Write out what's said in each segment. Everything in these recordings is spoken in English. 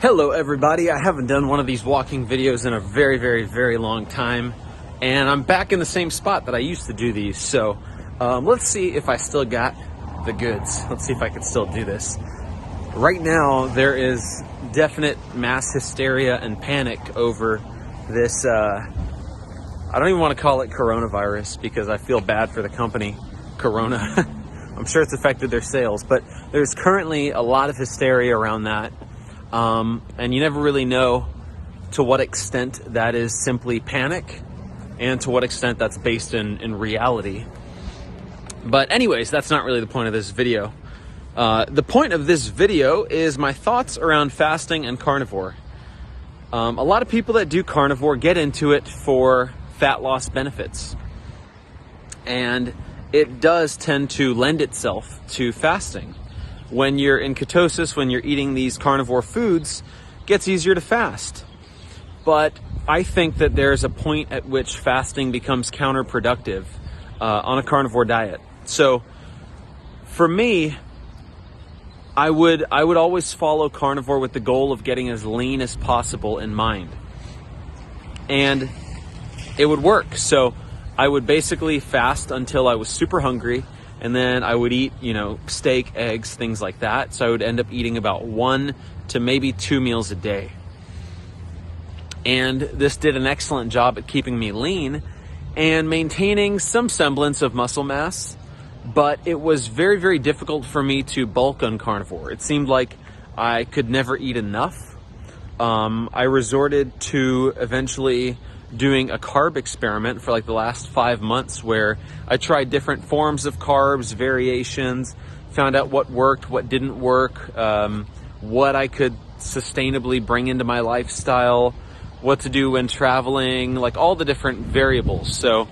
Hello everybody, I haven't done one of these walking videos in a very long time, and I'm back in the same spot that I used to do these, so let's see if I still got the goods. Let's see if I can still do this. Right now there is definite mass hysteria and panic over this, I don't even want to call it coronavirus because I feel bad for the company, Corona. I'm sure it's affected their sales, but there's currently a lot of hysteria around that. And you never really know to what extent that is simply panic and to what extent that's based in reality. But anyways, that's not really the point of this video. The point of this video is my thoughts around fasting and carnivore. A lot of people that do carnivore get into it for fat loss benefits. And it does tend to lend itself to fasting. When you're in ketosis, when you're eating these carnivore foods, it gets easier to fast. But I think that there's a point at which fasting becomes counterproductive on a carnivore diet. So for me, I would always follow carnivore with the goal of getting as lean as possible in mind. And it would work. So I would basically fast until I was super hungry. And then I would eat, steak, eggs, things like that. So I would end up eating about 1 to maybe 2 meals a day. And this did an excellent job at keeping me lean and maintaining some semblance of muscle mass. But it was very difficult for me to bulk on carnivore. It seemed like I could never eat enough. I resorted to eventually doing a carb experiment for like the last 5 months where I tried different forms of carbs, variations, found out what worked, what didn't work, what I could sustainably bring into my lifestyle, what to do when traveling, like all the different variables. So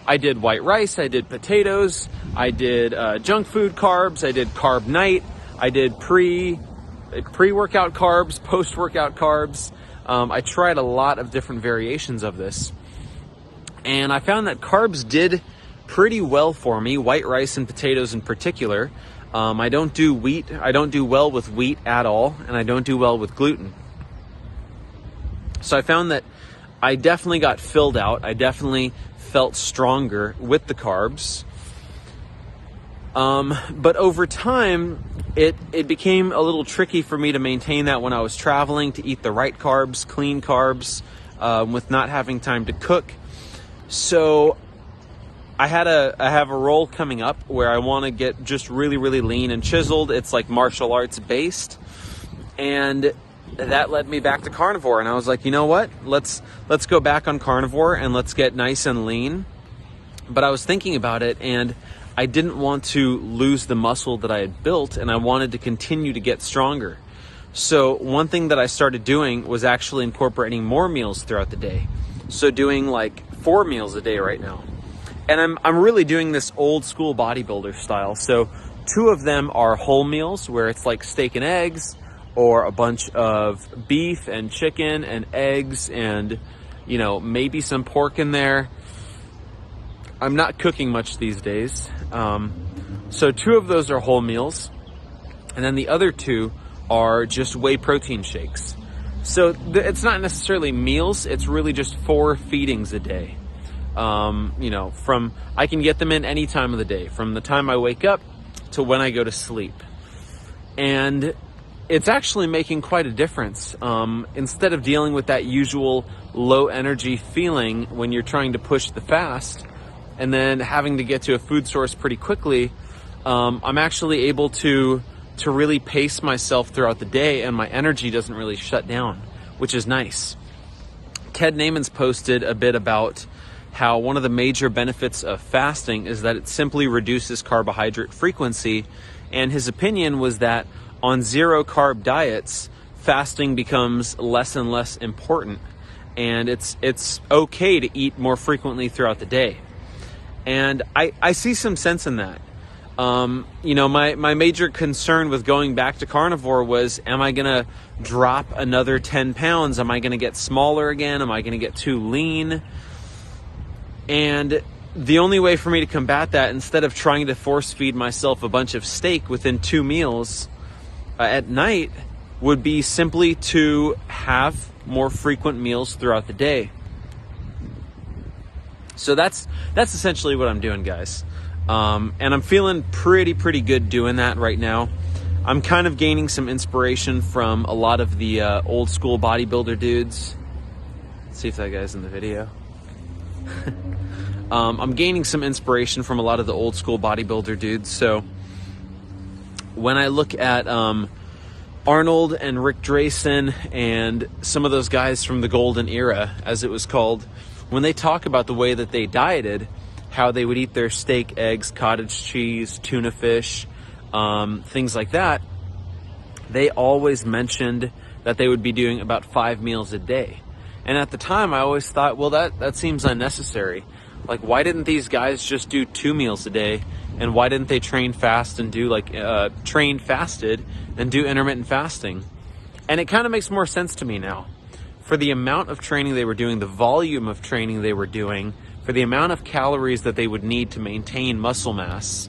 I did white rice, I did potatoes, I did junk food carbs, I did carb night, I did pre-workout carbs, post-workout carbs. I tried a lot of different variations of this, and I found that carbs did pretty well for me, white rice and potatoes in particular. I don't do wheat. I don't do well with wheat at all, and I don't do well with gluten. So I found that I definitely got filled out. I definitely felt stronger with the carbs. But over time, it became a little tricky for me to maintain that when I was traveling, to eat the right carbs, clean carbs, with not having time to cook. So I have a role coming up where I want to get just really lean and chiseled. It's like martial arts based. And that led me back to carnivore. And I was like, you know what? Let's go back on carnivore and let's get nice and lean. But I was thinking about it, and I didn't want to lose the muscle that I had built, and I wanted to continue to get stronger. So one thing that I started doing was actually incorporating more meals throughout the day. So doing like 4 meals a day right now. And I'm really doing this old school bodybuilder style. So 2 of them are whole meals, where it's like steak and eggs, or a bunch of beef and chicken and eggs and, maybe some pork in there. I'm not cooking much these days. So 2 of those are whole meals. And then the other 2 are just whey protein shakes. So it's not necessarily meals. It's really just 4 feedings a day. I can get them in any time of the day, from the time I wake up to when I go to sleep. And it's actually making quite a difference. Instead of dealing with that usual low energy feeling when you're trying to push the fast, and then having to get to a food source pretty quickly, I'm actually able to really pace myself throughout the day, and my energy doesn't really shut down, which is nice. Ted Naiman's posted a bit about how one of the major benefits of fasting is that it simply reduces carbohydrate frequency, and his opinion was that on 0 carb diets, fasting becomes less and less important, and it's okay to eat more frequently throughout the day. And I see some sense in that. My major concern with going back to carnivore was, am I going to drop another 10 pounds? Am I going to get smaller again? Am I going to get too lean? And the only way for me to combat that, instead of trying to force feed myself a bunch of steak within 2 meals at night, would be simply to have more frequent meals throughout the day. So that's essentially what I'm doing, guys. And I'm feeling pretty good doing that right now. I'm kind of gaining some inspiration from a lot of the old school bodybuilder dudes. Let's see if that guy's in the video. I'm gaining some inspiration from a lot of the old school bodybuilder dudes. So when I look at Arnold and Rick Drayson and some of those guys from the golden era, as it was called, when they talk about the way that they dieted, how they would eat their steak, eggs, cottage cheese, tuna fish, things like that, they always mentioned that they would be doing about 5 meals a day. And at the time, I always thought, well, that seems unnecessary. Like, why didn't these guys just do 2 meals a day? And why didn't they train fast and do train fasted and do intermittent fasting? And it kind of makes more sense to me now. For the amount of training they were doing, the volume of training they were doing, for the amount of calories that they would need to maintain muscle mass,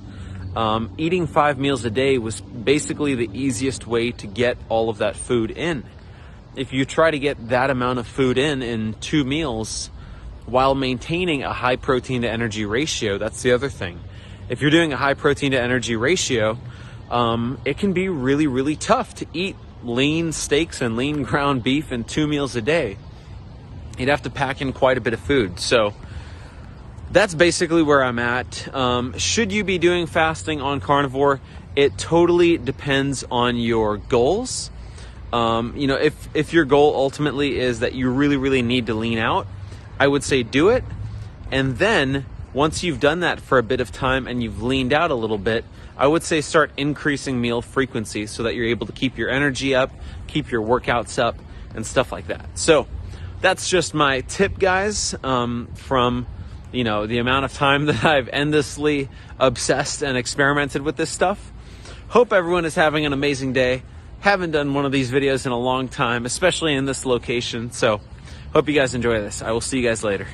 eating 5 meals a day was basically the easiest way to get all of that food in. If you try to get that amount of food in 2 meals while maintaining a high protein to energy ratio, that's the other thing. If you're doing a high protein to energy ratio, it can be really tough to eat lean steaks and lean ground beef in 2 meals a day. You'd have to pack in quite a bit of food. So that's basically where I'm at. Should you be doing fasting on carnivore? It totally depends on your goals. If your goal ultimately is that you really need to lean out, I would say do it. And then once you've done that for a bit of time and you've leaned out a little bit, I would say start increasing meal frequency so that you're able to keep your energy up, keep your workouts up, and stuff like that. So that's just my tip, guys, from the amount of time that I've endlessly obsessed and experimented with this stuff. Hope everyone is having an amazing day. Haven't done one of these videos in a long time, especially in this location. So hope you guys enjoy this. I will see you guys later.